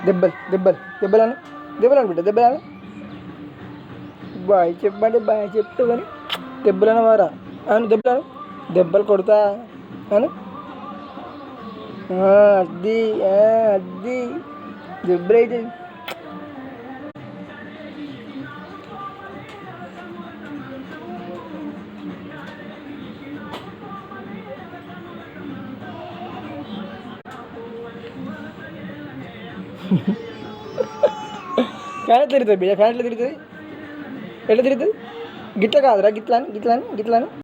దెబ్బలు దెబ్బలు దెబ్బలను దెబ్బలను బిడ్డ దెబ్బలను బాయ్ చెప్పండి బాయ్ చెప్తూ కానీ దెబ్బలను వారా అవును దెబ్బలను దెబ్బలు కొడతా అను అది అది దెబ్బలైతే ఫ్యాన్ ఎట్లా తిరుగుతుంది బియ్య ఫ్యాన్ ఎట్లా తిరుగుతుంది గిట్ల కాదురా గిట్లని గిట్లని గిట్లని